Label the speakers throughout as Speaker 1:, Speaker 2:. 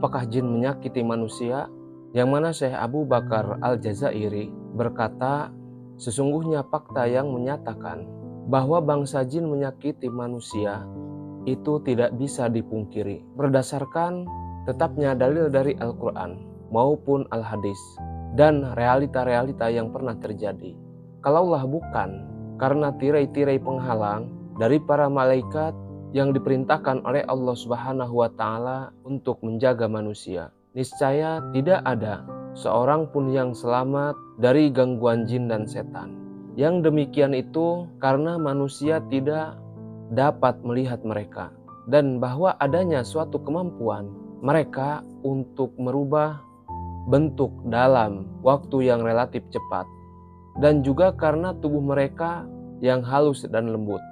Speaker 1: apakah jin menyakiti manusia? Yang mana Syekh Abu Bakar Al-Jazairi berkata, sesungguhnya fakta yang menyatakan bahwa bangsa jin menyakiti manusia itu tidak bisa dipungkiri berdasarkan tetapnya dalil dari Al-Quran maupun Al-Hadis dan realita-realita yang pernah terjadi. Kalaulah bukan karena tirai-tirai penghalang dari para malaikat yang diperintahkan oleh Allah Subhanahu wa Ta'ala untuk menjaga manusia, niscaya tidak ada seorang pun yang selamat dari gangguan jin dan setan. Yang demikian itu karena manusia tidak dapat melihat mereka, dan bahwa adanya suatu kemampuan mereka untuk merubah bentuk dalam waktu yang relatif cepat, dan juga karena tubuh mereka yang halus dan lembut,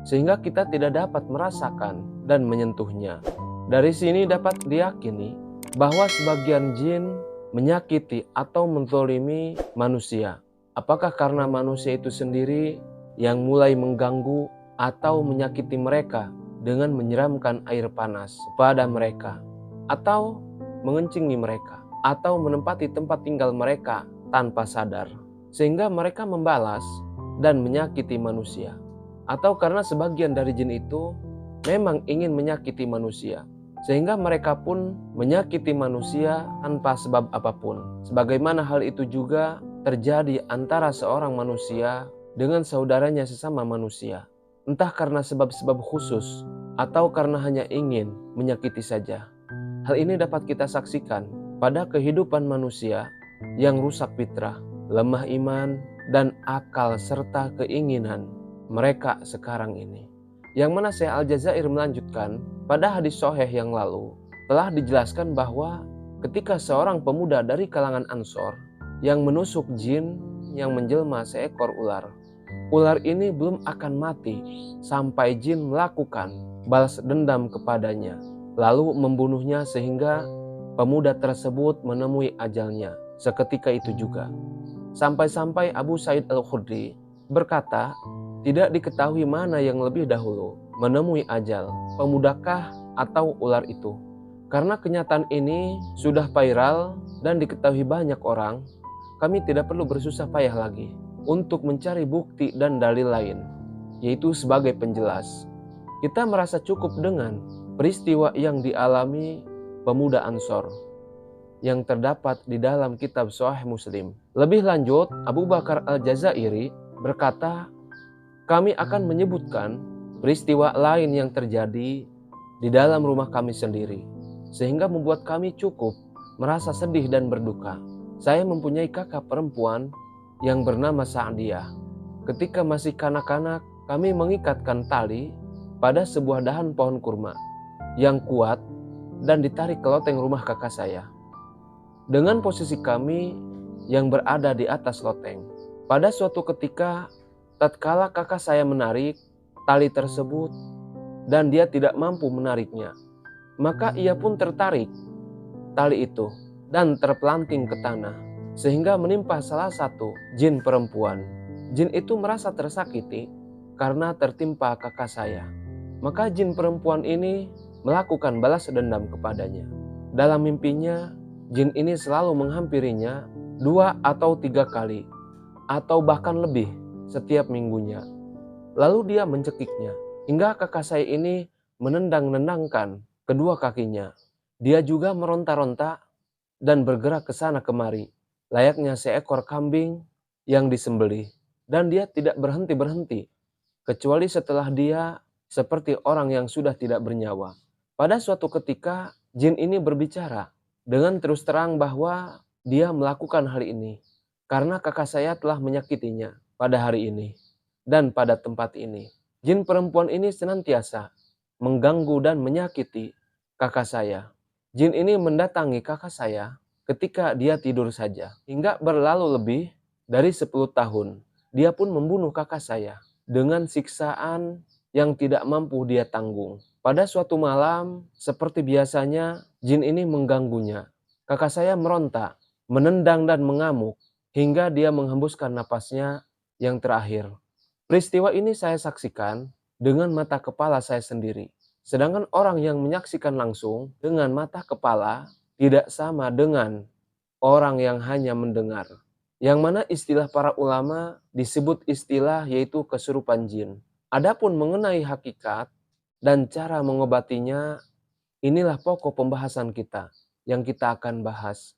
Speaker 1: sehingga kita tidak dapat merasakan dan menyentuhnya. Dari sini dapat diyakini bahwa sebagian jin menyakiti atau menzolimi manusia. Apakah karena manusia itu sendiri yang mulai mengganggu atau menyakiti mereka dengan menyiramkan air panas pada mereka, atau mengencingi mereka, atau menempati tempat tinggal mereka tanpa sadar, sehingga mereka membalas dan menyakiti manusia. Atau karena sebagian dari jin itu memang ingin menyakiti manusia, sehingga mereka pun menyakiti manusia tanpa sebab apapun. Sebagaimana hal itu juga terjadi antara seorang manusia dengan saudaranya sesama manusia. Entah karena sebab-sebab khusus atau karena hanya ingin menyakiti saja. Hal ini dapat kita saksikan pada kehidupan manusia yang rusak fitrah, lemah iman, dan akal serta keinginan mereka sekarang ini. Yang mana Syekh Al-Jazair melanjutkan, pada hadis sahih yang lalu telah dijelaskan bahwa ketika seorang pemuda dari kalangan Ansor yang menusuk jin yang menjelma seekor ular, ular ini belum akan mati sampai jin melakukan balas dendam kepadanya, lalu membunuhnya sehingga pemuda tersebut menemui ajalnya seketika itu juga. Sampai-sampai Abu Sa'id Al-Khudri berkata, tidak diketahui mana yang lebih dahulu menemui ajal, pemudakah atau ular itu. Karena kenyataan ini sudah viral dan diketahui banyak orang, kami tidak perlu bersusah payah lagi untuk mencari bukti dan dalil lain, yaitu sebagai penjelas. Kita merasa cukup dengan peristiwa yang dialami pemuda Ansor yang terdapat di dalam kitab Sahih Muslim. Lebih lanjut, Abu Bakar Al-Jazairi berkata, kami akan menyebutkan peristiwa lain yang terjadi di dalam rumah kami sendiri, sehingga membuat kami cukup merasa sedih dan berduka. Saya mempunyai kakak perempuan yang bernama Sa'diyah. Ketika masih kanak-kanak, kami mengikatkan tali pada sebuah dahan pohon kurma yang kuat dan ditarik ke loteng rumah kakak saya. Dengan posisi kami yang berada di atas loteng. Pada suatu ketika, tatkala kakak saya menarik tali tersebut dan dia tidak mampu menariknya, maka ia pun tertarik tali itu dan terpelanting ke tanah, sehingga menimpa salah satu jin perempuan. Jin itu merasa tersakiti karena tertimpa kakak saya. Maka jin perempuan ini melakukan balas dendam kepadanya. Dalam mimpinya, jin ini selalu menghampirinya 2 atau 3 kali, atau bahkan lebih setiap minggunya. Lalu dia mencekiknya, hingga kakak saya ini menendang-nendangkan kedua kakinya. Dia juga meronta-ronta dan bergerak ke sana kemari, layaknya seekor kambing yang disembelih. Dan dia tidak berhenti-berhenti, kecuali setelah dia seperti orang yang sudah tidak bernyawa. Pada suatu ketika, jin ini berbicara dengan terus terang bahwa dia melakukan hal ini karena kakak saya telah menyakitinya pada hari ini dan pada tempat ini. Jin perempuan ini senantiasa mengganggu dan menyakiti kakak saya. Jin ini mendatangi kakak saya ketika dia tidur saja. Hingga berlalu lebih dari 10 tahun, dia pun membunuh kakak saya dengan siksaan yang tidak mampu dia tanggung. Pada suatu malam, seperti biasanya, jin ini mengganggunya. Kakak saya meronta, menendang dan mengamuk, hingga dia menghembuskan napasnya yang terakhir. Peristiwa ini saya saksikan dengan mata kepala saya sendiri. Sedangkan orang yang menyaksikan langsung dengan mata kepala tidak sama dengan orang yang hanya mendengar. Yang mana istilah para ulama disebut istilah yaitu kesurupan jin. Adapun mengenai hakikat dan cara mengobatinya, inilah pokok pembahasan kita yang kita akan bahas